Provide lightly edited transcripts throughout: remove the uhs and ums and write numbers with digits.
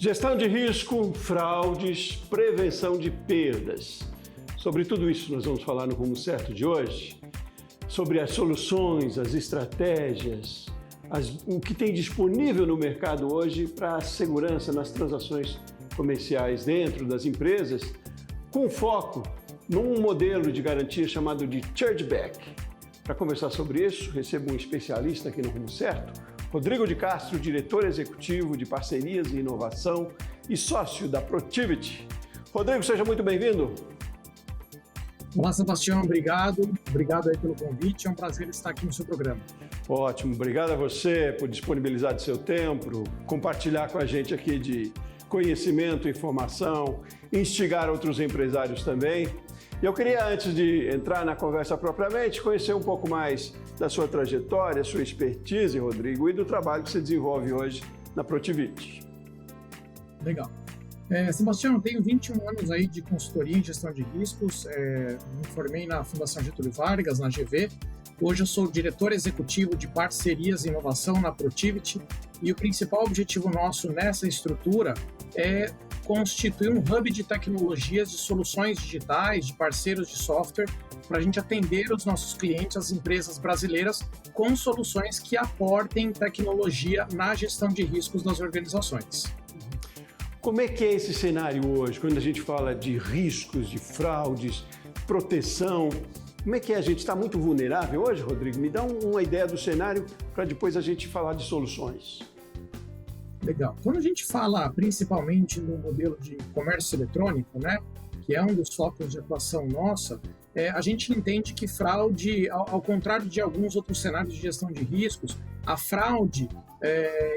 Gestão de risco, fraudes, prevenção de perdas. Sobre tudo isso nós vamos falar no Rumo Certo de hoje, sobre as soluções, as estratégias, o que tem disponível no mercado hoje para a segurança nas transações comerciais dentro das empresas, com foco num modelo de garantia chamado de chargeback. Para conversar sobre isso, recebo um especialista aqui no Rumo Certo, Rodrigo de Castro, diretor executivo de parcerias e inovação e sócio da Protiviti. Rodrigo, seja muito bem-vindo. Olá, Sebastião, obrigado. Obrigado aí pelo convite, é um prazer estar aqui no seu programa. Ótimo, obrigado a você por disponibilizar do seu tempo, compartilhar com a gente aqui de conhecimento, informação, instigar outros empresários também. E eu queria, antes de entrar na conversa propriamente, conhecer um pouco mais da sua trajetória, sua expertise, Rodrigo, e do trabalho que você desenvolve hoje na Protiviti. Legal. Sebastião, eu tenho 21 anos aí de consultoria em gestão de riscos, me formei na Fundação Getúlio Vargas, na GV. Hoje eu sou diretor executivo de parcerias e inovação na Protiviti e o principal objetivo nosso nessa estrutura é constituir um hub de tecnologias, de soluções digitais, de parceiros de software, para a gente atender os nossos clientes, as empresas brasileiras, com soluções que aportem tecnologia na gestão de riscos das organizações. Como é que é esse cenário hoje, quando a gente fala de riscos, de fraudes, proteção? Como é que a gente está muito vulnerável hoje, Rodrigo? Me dá uma ideia do cenário para depois a gente falar de soluções. Legal. Quando a gente fala principalmente no modelo de comércio eletrônico, né, que é um dos focos de atuação nossa, a gente entende que fraude, ao contrário de alguns outros cenários de gestão de riscos, a fraude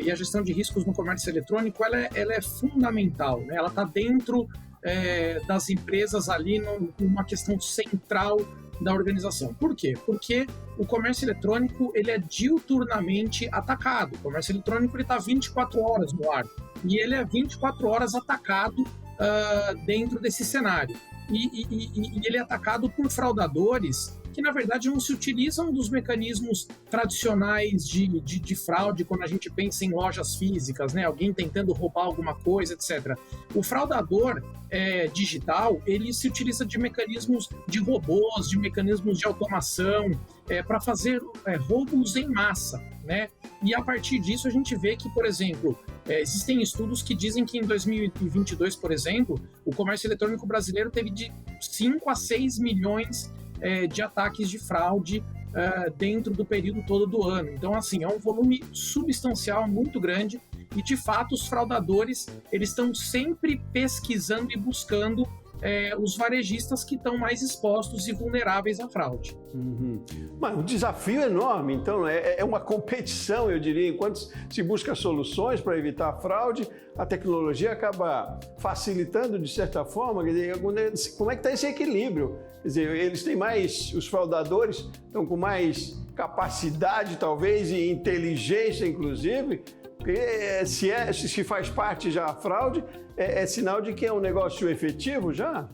e a gestão de riscos no comércio eletrônico ela é fundamental, né? Ela está dentro das empresas ali numa questão central da organização. Por quê? Porque o comércio eletrônico ele é diuturnamente atacado. O comércio eletrônico está 24 horas no ar e ele é 24 horas atacado dentro desse cenário. E ele é atacado por fraudadores que, na verdade, não se utilizam dos mecanismos tradicionais de fraude quando a gente pensa em lojas físicas, né? Alguém tentando roubar alguma coisa, etc. O fraudador digital, ele se utiliza de mecanismos de robôs, de mecanismos de automação, para fazer roubos em massa, né? E a partir disso a gente vê que, por exemplo, existem estudos que dizem que em 2022, por exemplo, o comércio eletrônico brasileiro teve de 5 a 6 milhões de ataques de fraude dentro do período todo do ano. Então, assim, é um volume substancial muito grande e, de fato, os fraudadores eles estão sempre pesquisando e buscando os varejistas que estão mais expostos e vulneráveis à fraude. Uhum. Mas um desafio enorme, então, é uma competição, eu diria, enquanto se busca soluções para evitar a fraude, a tecnologia acaba facilitando de certa forma. Quer dizer, como é que está esse equilíbrio? Quer dizer, eles têm mais, os fraudadores estão com mais capacidade, talvez, e inteligência, inclusive, porque se faz parte já a fraude, é sinal de que é um negócio efetivo já?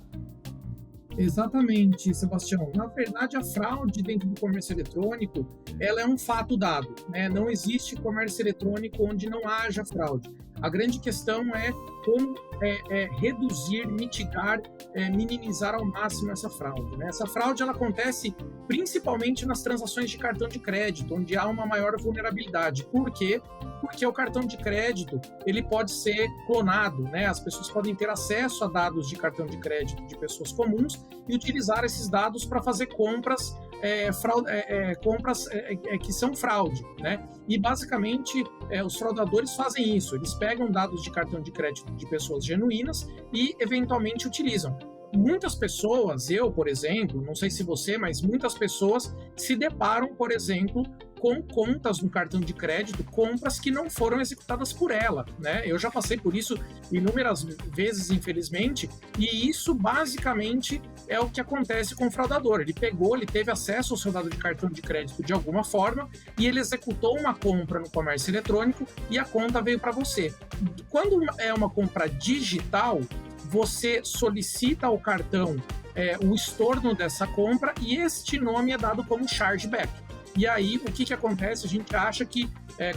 Exatamente, Sebastião. Na verdade, a fraude dentro do comércio eletrônico, ela é um fato dado, né? Não existe comércio eletrônico onde não haja fraude. A grande questão é como reduzir, mitigar, minimizar ao máximo essa fraude, né? Essa fraude ela acontece principalmente nas transações de cartão de crédito, onde há uma maior vulnerabilidade. Por quê? Porque o cartão de crédito ele pode ser clonado, né? As pessoas podem ter acesso a dados de cartão de crédito de pessoas comuns e utilizar esses dados para fazer compras que são fraude, né? E basicamente os fraudadores fazem isso, eles pegam dados de cartão de crédito de pessoas genuínas e eventualmente utilizam. Muitas pessoas, eu, por exemplo, não sei se você, mas muitas pessoas se deparam, por exemplo, com contas no cartão de crédito, compras que não foram executadas por ela, né? Eu já passei por isso inúmeras vezes, infelizmente, e isso basicamente é o que acontece com o fraudador. Ele teve acesso ao seu dado de cartão de crédito de alguma forma e ele executou uma compra no comércio eletrônico e a conta veio para você. Quando é uma compra digital, você solicita ao cartão o estorno dessa compra e este nome é dado como chargeback. E aí, o que acontece? A gente acha que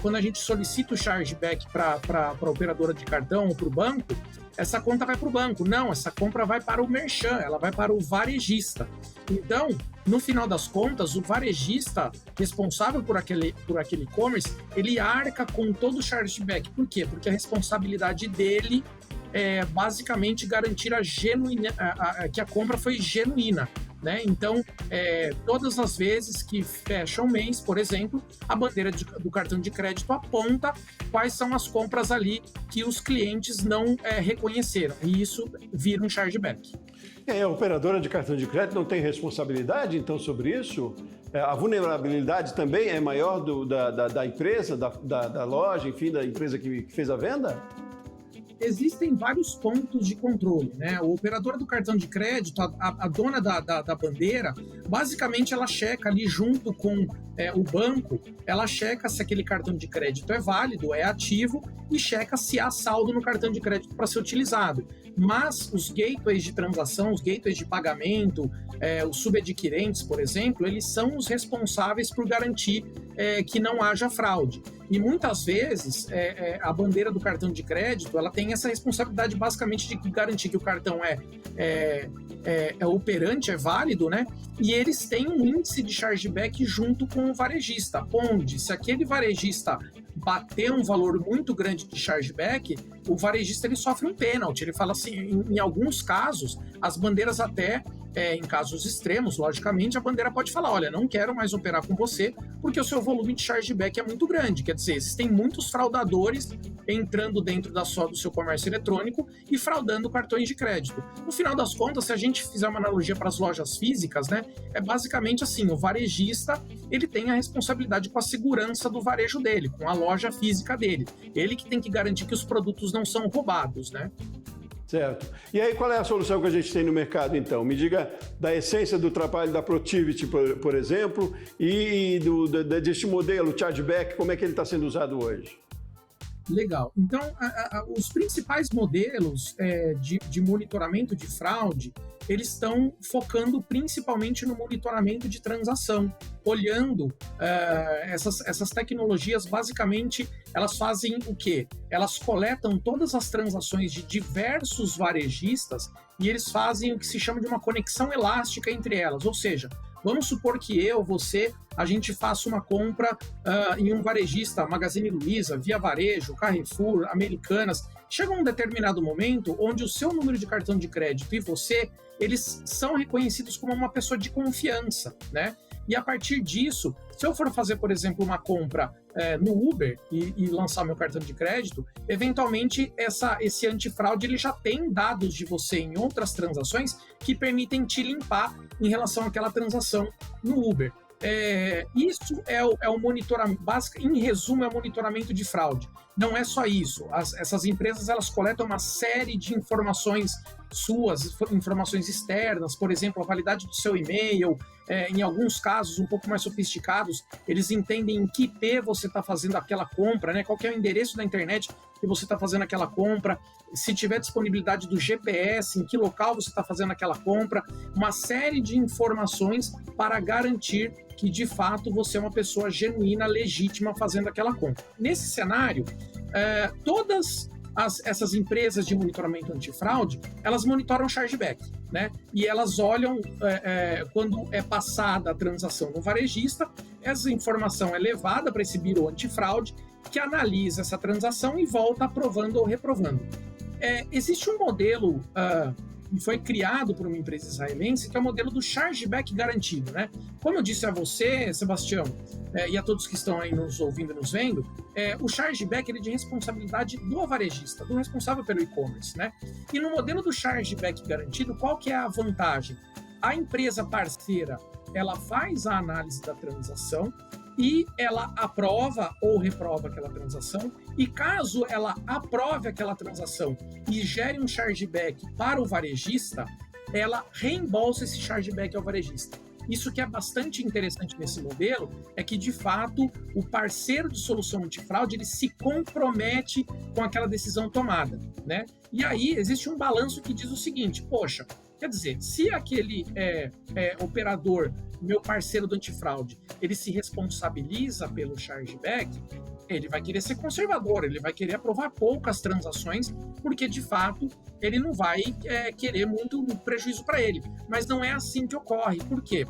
quando a gente solicita o chargeback para a operadora de cartão ou para o banco, essa conta vai para o banco. Não, essa compra vai para o merchant, ela vai para o varejista. Então, no final das contas, o varejista responsável por aquele e-commerce, ele arca com todo o chargeback. Por quê? Porque a responsabilidade dele é basicamente garantir que a compra foi genuína. Né? Então, todas as vezes que fecha um mês, por exemplo, a bandeira do cartão de crédito aponta quais são as compras ali que os clientes não reconheceram, e isso vira um chargeback. A operadora de cartão de crédito não tem responsabilidade, então, sobre isso? A vulnerabilidade também é maior da empresa, da loja, enfim, da empresa que fez a venda? Existem vários pontos de controle, né? O operador do cartão de crédito, a dona da bandeira, basicamente ela checa ali junto com o banco, ela checa se aquele cartão de crédito é válido, é ativo, e checa se há saldo no cartão de crédito para ser utilizado. Mas os gateways de transação, os gateways de pagamento, os subadquirentes, por exemplo, eles são os responsáveis por garantir que não haja fraude. E muitas vezes a bandeira do cartão de crédito, ela tem essa responsabilidade basicamente de garantir que o cartão é operante, é válido, né? E eles têm um índice de chargeback junto com o varejista, onde se aquele varejista bater um valor muito grande de chargeback, o varejista ele sofre um pênalti. Ele fala assim, em alguns casos, as bandeiras até, em casos extremos, logicamente, a bandeira pode falar, olha, não quero mais operar com você porque o seu volume de chargeback é muito grande. Quer dizer, existem muitos fraudadores entrando dentro do seu comércio eletrônico e fraudando cartões de crédito. No final das contas, se a gente fizer uma analogia para as lojas físicas, né, é basicamente assim, o varejista, ele tem a responsabilidade com a segurança do varejo dele, com a loja física dele. Ele que tem que garantir que os produtos não são roubados, né? Certo. E aí, qual é a solução que a gente tem no mercado, então? Me diga da essência do trabalho da Protiviti, por exemplo, e deste modelo chargeback, como é que ele está sendo usado hoje? Legal. Então, os principais modelos de monitoramento de fraude, eles estão focando principalmente no monitoramento de transação, olhando essas tecnologias, basicamente, elas fazem o quê? Elas coletam todas as transações de diversos varejistas e eles fazem o que se chama de uma conexão elástica entre elas, ou seja, vamos supor que você, a gente faça uma compra em um varejista, Magazine Luiza, Via Varejo, Carrefour, Americanas. Chega um determinado momento onde o seu número de cartão de crédito e você, eles são reconhecidos como uma pessoa de confiança, né? E a partir disso, se eu for fazer, por exemplo, uma compra no Uber e lançar meu cartão de crédito, eventualmente esse antifraude ele já tem dados de você em outras transações que permitem te limpar em relação àquela transação no Uber. Isso é o monitoramento, em resumo, é o monitoramento de fraude. Não é só isso. Essas empresas elas coletam uma série de informações suas, informações externas, por exemplo, a validade do seu e-mail. Em alguns casos um pouco mais sofisticados, eles entendem em que IP você está fazendo aquela compra, né? Qual que é o endereço da internet que você está fazendo aquela compra, se tiver disponibilidade do GPS, em que local você está fazendo aquela compra, uma série de informações para garantir que, de fato, você é uma pessoa genuína, legítima fazendo aquela compra. Nesse cenário, todas essas empresas de monitoramento antifraude, elas monitoram chargeback, né? E elas olham quando é passada a transação no varejista, essa informação é levada para esse bureau antifraude, que analisa essa transação e volta aprovando ou reprovando. Existe um modelo que foi criado por uma empresa israelense, que é o modelo do chargeback garantido, né? Como eu disse a você, Sebastião, e a todos que estão aí nos ouvindo e nos vendo, o chargeback ele é de responsabilidade do varejista, do responsável pelo e-commerce, né? E no modelo do chargeback garantido, qual que é a vantagem? A empresa parceira, ela faz a análise da transação e ela aprova ou reprova aquela transação, e caso ela aprove aquela transação e gere um chargeback para o varejista, ela reembolsa esse chargeback ao varejista. Isso que é bastante interessante nesse modelo é que, de fato, o parceiro de solução antifraude ele se compromete com aquela decisão tomada, né? E aí existe um balanço que diz o seguinte, poxa, quer dizer, se aquele operador, meu parceiro do antifraude, ele se responsabiliza pelo chargeback, Ele vai querer ser conservador, ele vai querer aprovar poucas transações, porque de fato ele não vai querer muito prejuízo para ele. Mas não é assim que ocorre. Por quê?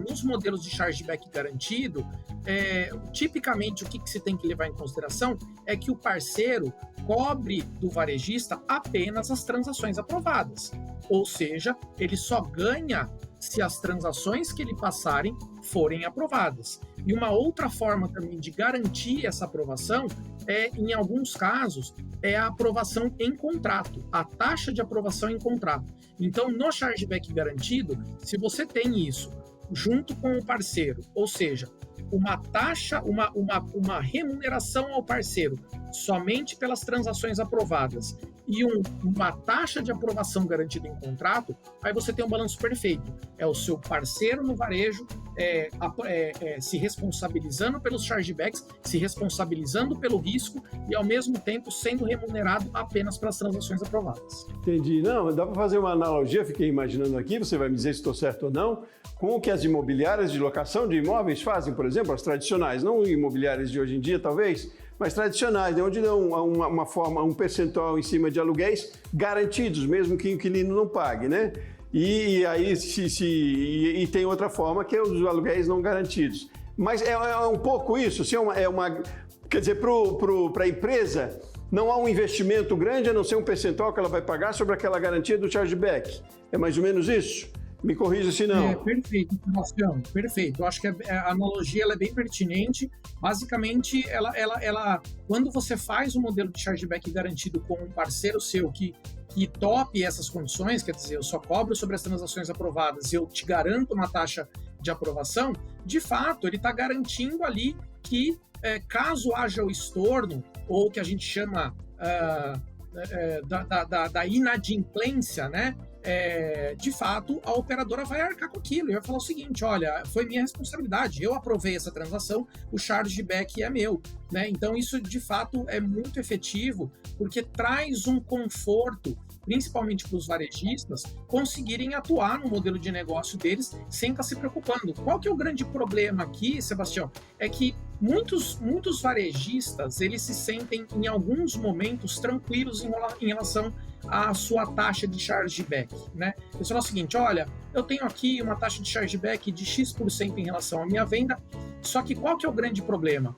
Nos modelos de chargeback garantido, tipicamente o que se tem que levar em consideração é que o parceiro cobre do varejista apenas as transações aprovadas. Ou seja, ele só ganha se as transações que ele passarem forem aprovadas. E uma outra forma também de garantir essa aprovação em alguns casos, é a aprovação em contrato, a taxa de aprovação em contrato. Então, no chargeback garantido, se você tem isso junto com o parceiro, ou seja, uma taxa, uma remuneração ao parceiro somente pelas transações aprovadas e uma taxa de aprovação garantida em contrato, aí você tem um balanço perfeito. É o seu parceiro no varejo se responsabilizando pelos chargebacks, se responsabilizando pelo risco e, ao mesmo tempo, sendo remunerado apenas pelas transações aprovadas. Entendi. Não, dá para fazer uma analogia, fiquei imaginando aqui, você vai me dizer se estou certo ou não, com o que as imobiliárias de locação de imóveis fazem, por exemplo, as tradicionais, não imobiliárias de hoje em dia, talvez, mas tradicionais, onde dão um percentual em cima de aluguéis garantidos, mesmo que o inquilino não pague, né? E aí e tem outra forma, que é os aluguéis não garantidos. Mas é um pouco isso, assim, quer dizer, para a empresa, não há um investimento grande, a não ser um percentual que ela vai pagar sobre aquela garantia do chargeback. É mais ou menos isso? Me corrija se não. Perfeito, Sebastião, perfeito. Eu acho que a analogia ela é bem pertinente. Basicamente, quando você faz um modelo de chargeback garantido com um parceiro seu que tope essas condições, quer dizer, eu só cobro sobre as transações aprovadas e eu te garanto uma taxa de aprovação, de fato, ele está garantindo ali que, caso haja o estorno, ou que a gente chama da inadimplência, né? De fato, a operadora vai arcar com aquilo e vai falar o seguinte: olha, foi minha responsabilidade, eu aprovei essa transação, o chargeback é meu, né? Então isso de fato é muito efetivo, porque traz um conforto, principalmente para os varejistas, conseguirem atuar no modelo de negócio deles sem estar se preocupando. Qual que é o grande problema aqui, Sebastião? É que muitos varejistas, eles se sentem em alguns momentos tranquilos em relação à sua taxa de chargeback, né? Eles falam o seguinte: olha, eu tenho aqui uma taxa de chargeback de X% em relação à minha venda, só que qual que é o grande problema?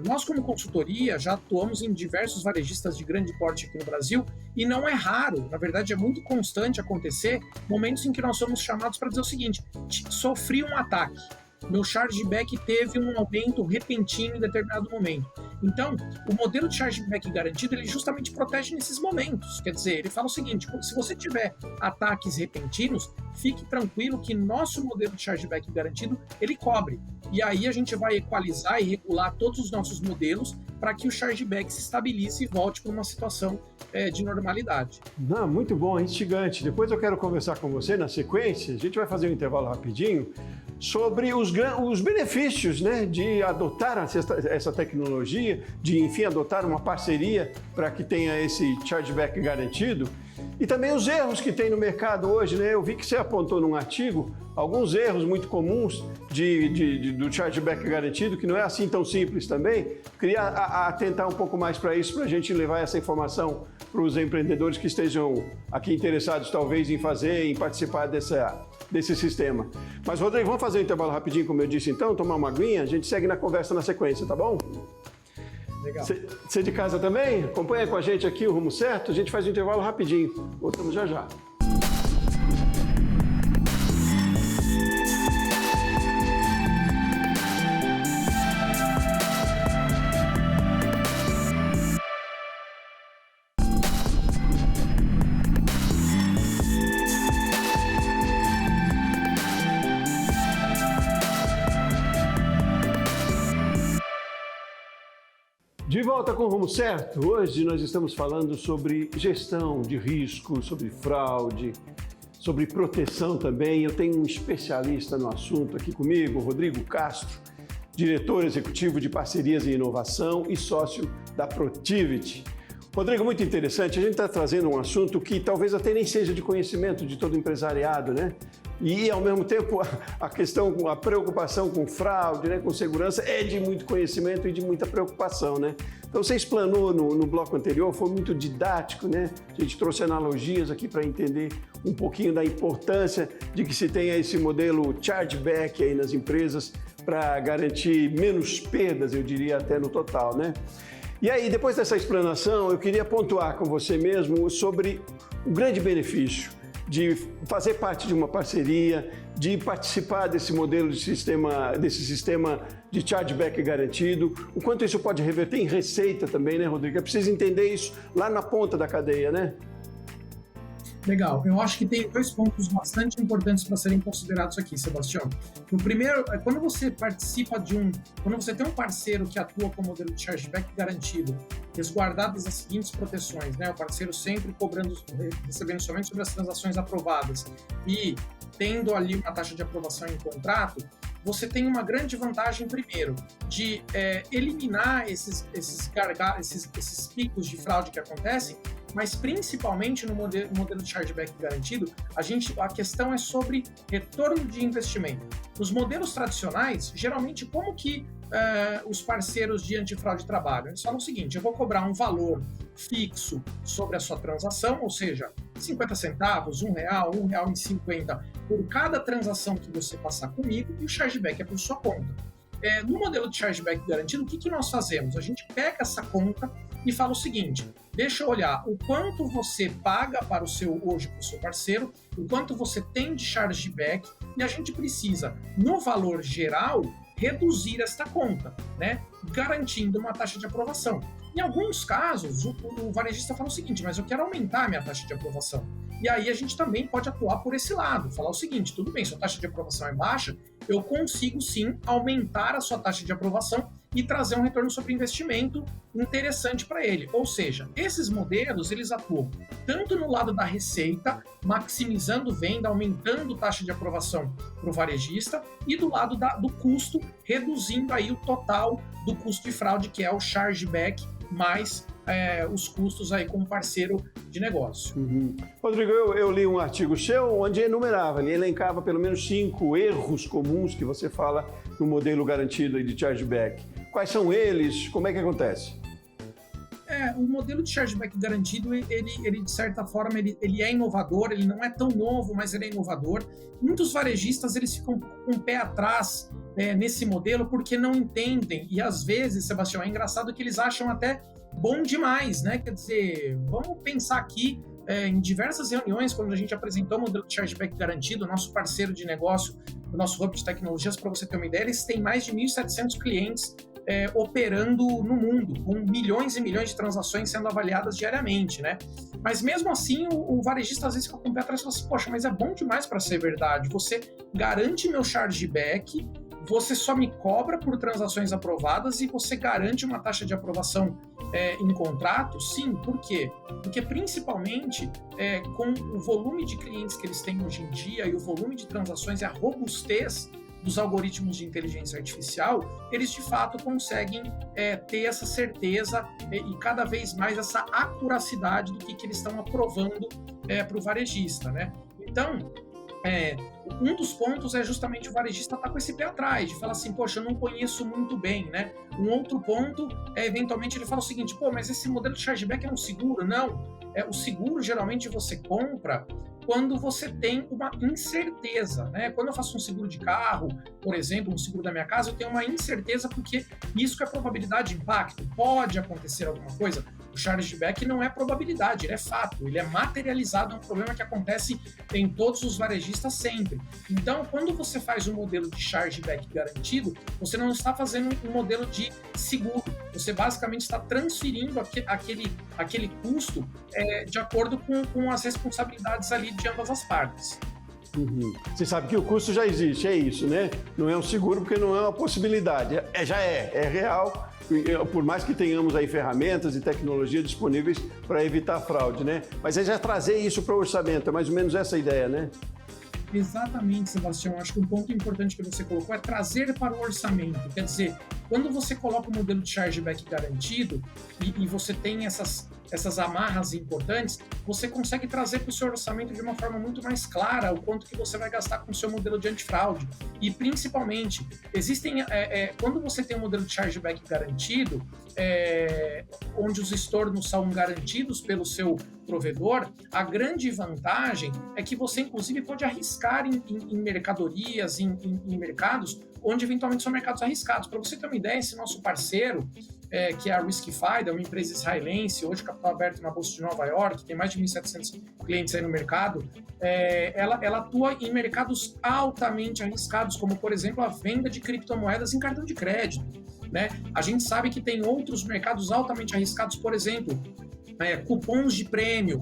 Nós, como consultoria, já atuamos em diversos varejistas de grande porte aqui no Brasil e não é raro, na verdade é muito constante acontecer, momentos em que nós somos chamados para dizer o seguinte: sofri um ataque, meu chargeback teve um aumento repentino em determinado momento. Então, o modelo de chargeback garantido, ele justamente protege nesses momentos. Quer dizer, ele fala o seguinte: se você tiver ataques repentinos, fique tranquilo que nosso modelo de chargeback garantido, ele cobre. E aí a gente vai equalizar e regular todos os nossos modelos para que o chargeback se estabilize e volte para uma situação de normalidade. Não, muito bom, instigante. Depois eu quero conversar com você na sequência, a gente vai fazer um intervalo rapidinho, sobre os benefícios, né, de adotar essa tecnologia, de, enfim, adotar uma parceria para que tenha esse chargeback garantido, e também os erros que tem no mercado hoje, né? Eu vi que você apontou num artigo alguns erros muito comuns do chargeback garantido, que não é assim tão simples também. Queria atentar um pouco mais para isso, para a gente levar essa informação para os empreendedores que estejam aqui interessados, talvez, em participar desse sistema. Mas, Rodrigo, vamos fazer um intervalo rapidinho, como eu disse, então, tomar uma aguinha, a gente segue na conversa na sequência, tá bom? Legal. Você de casa também? Acompanha com a gente aqui o Rumo Certo, a gente faz um intervalo rapidinho. Voltamos já já. De volta com o Rumo Certo, hoje nós estamos falando sobre gestão de risco, sobre fraude, sobre proteção também. Eu tenho um especialista no assunto aqui comigo, Rodrigo Castro, diretor executivo de parcerias e inovação e sócio da Protivity. Rodrigo, muito interessante, a gente está trazendo um assunto que talvez até nem seja de conhecimento de todo empresariado, né? E, ao mesmo tempo, a questão, a preocupação com fraude, né, com segurança, é de muito conhecimento e de muita preocupação, né? Então, você explanou no bloco anterior, foi muito didático, né? A gente trouxe analogias aqui para entender um pouquinho da importância de que se tenha esse modelo chargeback aí nas empresas para garantir menos perdas, eu diria até no total, né? E aí, depois dessa explanação, eu queria pontuar com você mesmo sobre o grande benefício de fazer parte de uma parceria, de participar desse modelo de sistema, desse sistema de chargeback garantido, o quanto isso pode reverter em receita também, né, Rodrigo? É preciso entender isso lá na ponta da cadeia, né? Legal. Eu acho que tem 2 pontos bastante importantes para serem considerados aqui, Sebastião. O primeiro é quando você participa quando você tem um parceiro que atua com o modelo de chargeback garantido, resguardadas as seguintes proteções, né? O parceiro sempre recebendo somente sobre as transações aprovadas e tendo ali uma taxa de aprovação em contrato, você tem uma grande vantagem, primeiro, de eliminar esses picos de fraude que acontecem, mas principalmente no modelo de chargeback garantido, a questão é sobre retorno de investimento. Nos modelos tradicionais, geralmente, como que os parceiros de antifraude trabalham? Eles falam o seguinte: eu vou cobrar um valor fixo sobre a sua transação, ou seja, 50 centavos, R$1, R$1,50 por cada transação que você passar comigo, e o chargeback é por sua conta. No modelo de chargeback garantido, o que nós fazemos? A gente pega essa conta e fala o seguinte: deixa eu olhar o quanto você paga para o seu parceiro, o quanto você tem de chargeback, e a gente precisa, no valor geral, reduzir esta conta, né? Garantindo uma taxa de aprovação. Em alguns casos, o varejista fala o seguinte: mas eu quero aumentar a minha taxa de aprovação. E aí a gente também pode atuar por esse lado, falar o seguinte: tudo bem, sua taxa de aprovação é baixa, eu consigo sim aumentar a sua taxa de aprovação e trazer um retorno sobre investimento interessante para ele. Ou seja, esses modelos, eles atuam tanto no lado da receita, maximizando venda, aumentando taxa de aprovação para o varejista, e do lado do custo, reduzindo aí o total do custo de fraude, que é o chargeback, mais os custos aí com o parceiro de negócio. Uhum. Rodrigo, eu li um artigo seu onde enumerava, ele elencava pelo menos 5 erros comuns que você fala no modelo garantido aí de chargeback. Quais são eles? Como é que acontece? O modelo de chargeback garantido, ele de certa forma, ele é inovador, ele não é tão novo, mas ele é inovador. Muitos varejistas, eles ficam com o pé atrás nesse modelo porque não entendem, e às vezes, Sebastião, é engraçado que eles acham até bom demais, né? Quer dizer, vamos pensar aqui, em diversas reuniões, quando a gente apresentou o modelo de chargeback garantido, nosso parceiro de negócio, o nosso hub de tecnologias, para você ter uma ideia, eles têm mais de 1.700 clientes operando no mundo, com milhões e milhões de transações sendo avaliadas diariamente, né? Mas mesmo assim, o varejista às vezes fica com o pé atrás e fala assim: poxa, mas é bom demais para ser verdade, você garante meu chargeback, você só me cobra por transações aprovadas e você garante uma taxa de aprovação em contrato? Sim, por quê? Porque principalmente com o volume de clientes que eles têm hoje em dia e o volume de transações e a robustez dos algoritmos de inteligência artificial, eles de fato conseguem ter essa certeza e cada vez mais essa acuracidade do que eles estão aprovando para o varejista, né? Então, um dos pontos é justamente o varejista estar com esse pé atrás, de falar assim: poxa, eu não conheço muito bem, né? Um outro ponto eventualmente, ele fala o seguinte: pô, mas esse modelo de chargeback é um seguro? Não. O seguro, geralmente, você compra quando você tem uma incerteza, né? Quando eu faço um seguro de carro, por exemplo, um seguro da minha casa, eu tenho uma incerteza porque isso é probabilidade de impacto. Pode acontecer alguma coisa. O chargeback não é probabilidade, ele é fato, ele é materializado, é um problema que acontece em todos os varejistas sempre. Então, quando você faz um modelo de chargeback garantido, você não está fazendo um modelo de seguro, você basicamente está transferindo aquele custo de acordo com as responsabilidades ali de ambas as partes. Uhum. Você sabe que o custo já existe, é isso, né? Não é um seguro porque não é uma possibilidade, já é real, por mais que tenhamos aí ferramentas e tecnologia disponíveis para evitar fraude, né? Mas é já trazer isso para o orçamento, é mais ou menos essa a ideia, né? Exatamente, Sebastião. Acho que um ponto importante que você colocou é trazer para o orçamento. Quer dizer, Quando você coloca o modelo de chargeback garantido e você tem essas amarras importantes, você consegue trazer para o seu orçamento de uma forma muito mais clara o quanto que você vai gastar com o seu modelo de antifraude. E, principalmente, quando você tem um modelo de chargeback garantido, onde os estornos são garantidos pelo seu provedor, a grande vantagem é que você, inclusive, pode arriscar em mercadorias, em mercados onde, eventualmente, são mercados arriscados. Para você ter uma ideia, esse nosso parceiro, que é a Riskified, é uma empresa israelense, hoje capital aberto na Bolsa de Nova York, tem mais de 1.700 clientes aí no mercado, ela atua em mercados altamente arriscados, como, por exemplo, a venda de criptomoedas em cartão de crédito, né? A gente sabe que tem outros mercados altamente arriscados, por exemplo, cupons de prêmio,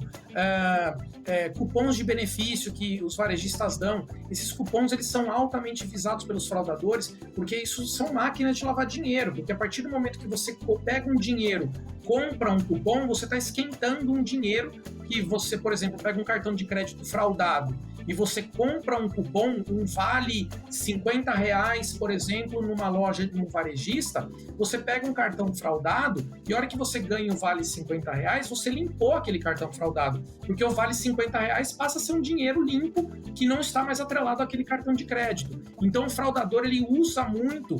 cupons de benefício que os varejistas dão. Esses cupons, eles são altamente visados pelos fraudadores, porque isso são máquinas de lavar dinheiro, porque a partir do momento que você pega um dinheiro, compra um cupom, você está esquentando um dinheiro que você, por exemplo, pega um cartão de crédito fraudado e você compra um cupom, um vale R$50, por exemplo, numa loja de um varejista, você pega um cartão fraudado e a hora que você ganha o vale R$50, você limpou aquele cartão fraudado, porque o vale R$50 passa a ser um dinheiro limpo que não está mais atrelado àquele cartão de crédito. Então o fraudador, ele usa muito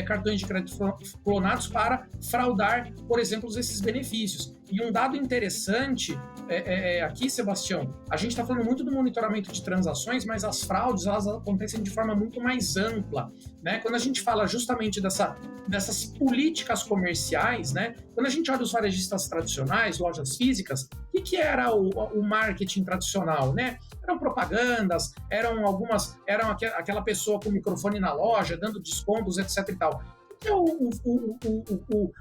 cartões de crédito clonados para fraudar, por exemplo, esses benefícios. E um dado interessante aqui, Sebastião, a gente está falando muito do monitoramento de transações, mas as fraudes, elas acontecem de forma muito mais ampla, né? Quando a gente fala justamente dessas políticas comerciais, né? Quando a gente olha os varejistas tradicionais, lojas físicas, o que era o marketing tradicional, né? Eram propagandas, eram aquela pessoa com o microfone na loja, dando descontos, etc e tal.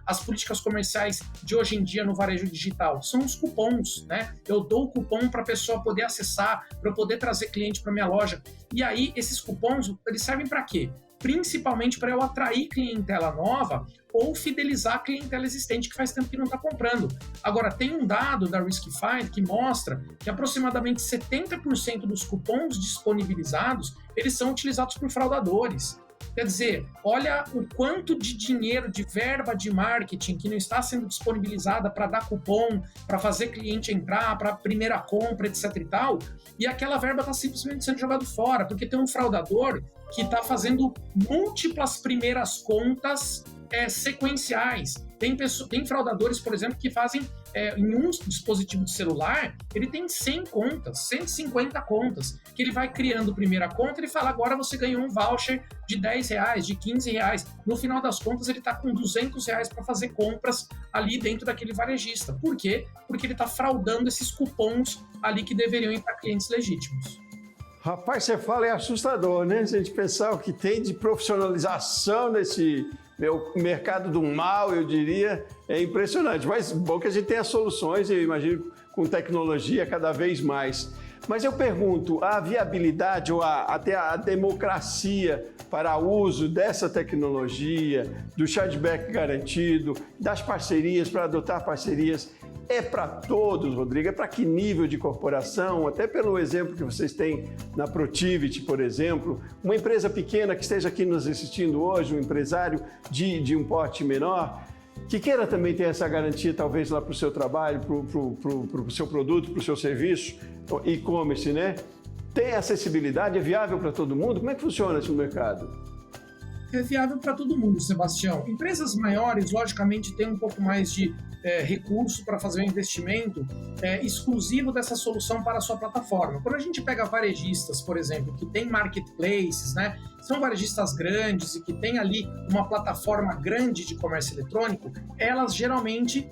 As políticas comerciais de hoje em dia no varejo digital são os cupons, né? Eu dou o cupom para a pessoa poder acessar, para eu poder trazer cliente para minha loja. E aí, esses cupons, eles servem para quê? Principalmente para eu atrair clientela nova ou fidelizar a clientela existente que faz tempo que não está comprando. Agora, tem um dado da Riskified que mostra que aproximadamente 70% dos cupons disponibilizados, eles são utilizados por fraudadores. Quer dizer, olha o quanto de dinheiro, de verba de marketing que não está sendo disponibilizada para dar cupom, para fazer cliente entrar, para primeira compra, etc e tal, e aquela verba está simplesmente sendo jogada fora, porque tem um fraudador que está fazendo múltiplas primeiras contas sequenciais. Tem fraudadores, por exemplo, que fazem em um dispositivo de celular, ele tem 100 contas, 150 contas, que ele vai criando primeira conta, ele fala, agora você ganhou um voucher de R$10, de R$15. No final das contas, ele está com R$200 para fazer compras ali dentro daquele varejista. Por quê? Porque ele está fraudando esses cupons ali que deveriam ir para clientes legítimos. Rapaz, você fala, é assustador, né? Se a gente pensar o que tem de profissionalização nesse mercado do mal, eu diria, é impressionante. Mas bom que a gente tenha soluções, eu imagino, com tecnologia cada vez mais. Mas eu pergunto, a viabilidade ou até a democracia para o uso dessa tecnologia, do chargeback garantido, das parcerias, para adotar parcerias, é para todos, Rodrigo? É para que nível de corporação? Até pelo exemplo que vocês têm na Protiviti, por exemplo, uma empresa pequena que esteja aqui nos assistindo hoje, um empresário de um porte menor, que queira também ter essa garantia, talvez lá para o seu trabalho, para o seu produto, para o seu serviço, e-commerce, né? Tem acessibilidade? É viável para todo mundo? Como é que funciona esse mercado? É viável para todo mundo, Sebastião. Empresas maiores, logicamente, têm um pouco mais de recurso para fazer um investimento exclusivo dessa solução para a sua plataforma. Quando a gente pega varejistas, por exemplo, que tem marketplaces, né? São varejistas grandes e que tem ali uma plataforma grande de comércio eletrônico, elas geralmente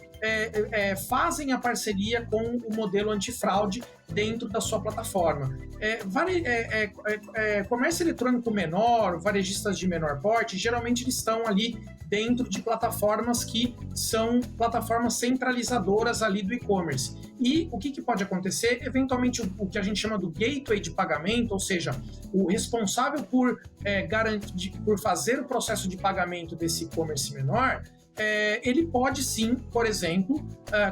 fazem a parceria com o modelo antifraude dentro da sua plataforma. Comércio eletrônico menor, varejistas de menor porte, geralmente eles estão ali dentro de plataformas que são plataformas centralizadoras ali do e-commerce. E o que pode acontecer? Eventualmente, o que a gente chama do gateway de pagamento, ou seja, o responsável por fazer o processo de pagamento desse e-commerce menor, ele pode sim, por exemplo,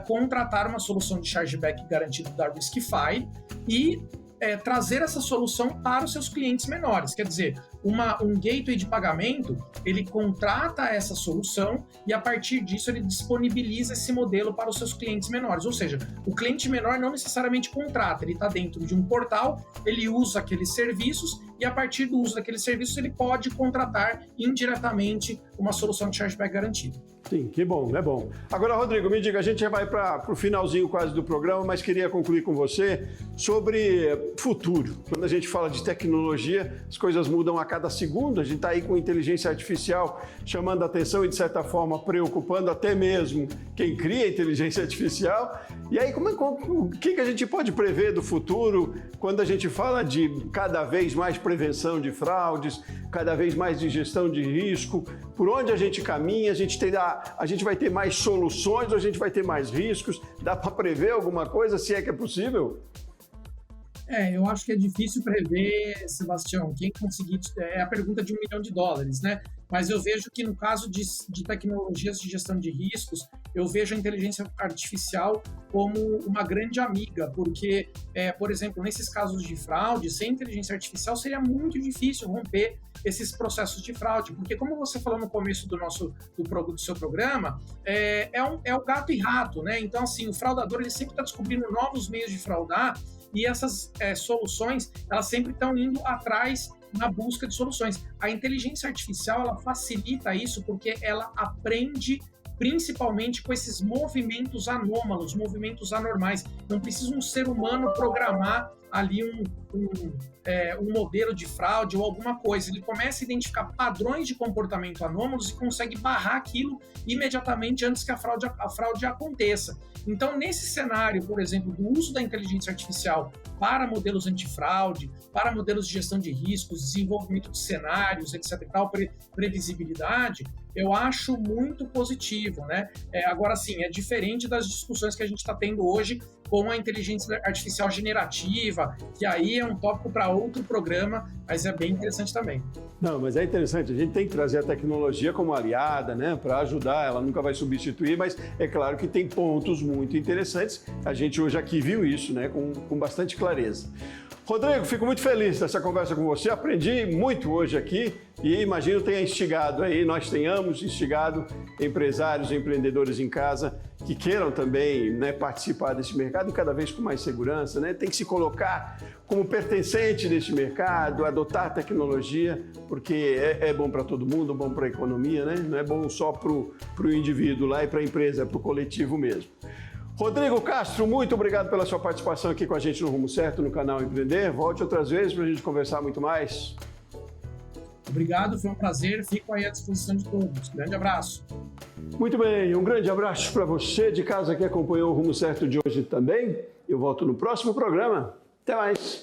contratar uma solução de chargeback garantido da Riskified e trazer essa solução para os seus clientes menores. Quer dizer, um gateway de pagamento, ele contrata essa solução e a partir disso ele disponibiliza esse modelo para os seus clientes menores. Ou seja, o cliente menor não necessariamente contrata, ele está dentro de um portal, ele usa aqueles serviços e a partir do uso daqueles serviços ele pode contratar indiretamente uma solução de chargeback garantido. Sim, que bom, é bom. Agora, Rodrigo, me diga, a gente já vai para o finalzinho quase do programa, mas queria concluir com você sobre futuro. Quando a gente fala de tecnologia, as coisas mudam a cada segundo, a gente está aí com inteligência artificial chamando a atenção e, de certa forma, preocupando até mesmo quem cria inteligência artificial. E aí, o que a gente pode prever do futuro quando a gente fala de cada vez mais prevenção de fraudes, cada vez mais de gestão de risco? Por onde a gente caminha? A gente vai ter mais soluções ou a gente vai ter mais riscos? Dá para prever alguma coisa, se é que é possível? Eu acho que é difícil prever, Sebastião, quem conseguir, é a pergunta de $1 milhão, né? Mas eu vejo que no caso de tecnologias de gestão de riscos, eu vejo a inteligência artificial como uma grande amiga, porque, por exemplo, nesses casos de fraude, sem inteligência artificial seria muito difícil romper esses processos de fraude, porque como você falou no começo do seu programa, é o gato e rato, né? Então, assim, o fraudador ele sempre está descobrindo novos meios de fraudar e essas soluções, elas sempre estão indo atrás na busca de soluções. A inteligência artificial, ela facilita isso porque ela aprende principalmente com esses movimentos anômalos, movimentos anormais. Não precisa um ser humano programar ali um modelo de fraude ou alguma coisa. Ele começa a identificar padrões de comportamento anômalos e consegue barrar aquilo imediatamente antes que a fraude aconteça. Então, nesse cenário, por exemplo, do uso da inteligência artificial para modelos antifraude, para modelos de gestão de riscos, desenvolvimento de cenários, etc. e tal, previsibilidade, eu acho muito positivo, né? Agora, sim, é diferente das discussões que a gente está tendo hoje com a inteligência artificial generativa, que aí é um tópico para outro programa, mas é bem interessante também. Não, mas é interessante, a gente tem que trazer a tecnologia como aliada, né, para ajudar, ela nunca vai substituir, mas é claro que tem pontos muito interessantes, a gente hoje aqui viu isso, né, com bastante clareza. Rodrigo, fico muito feliz dessa conversa com você, aprendi muito hoje aqui e imagino tenha instigado aí, nós tenhamos instigado empresários e empreendedores em casa que queiram também, né, participar desse mercado cada vez com mais segurança, né? Tem que se colocar como pertencente desse mercado, adotar tecnologia, porque é bom para todo mundo, bom para a economia, né? Não é bom só para o indivíduo lá e para a empresa, é para o coletivo mesmo. Rodrigo Castro, muito obrigado pela sua participação aqui com a gente no Rumo Certo, no canal Empreender. Volte outras vezes para a gente conversar muito mais. Obrigado, foi um prazer. Fico aí à disposição de todos. Grande abraço. Muito bem, um grande abraço para você de casa que acompanhou o Rumo Certo de hoje também. Eu volto no próximo programa. Até mais.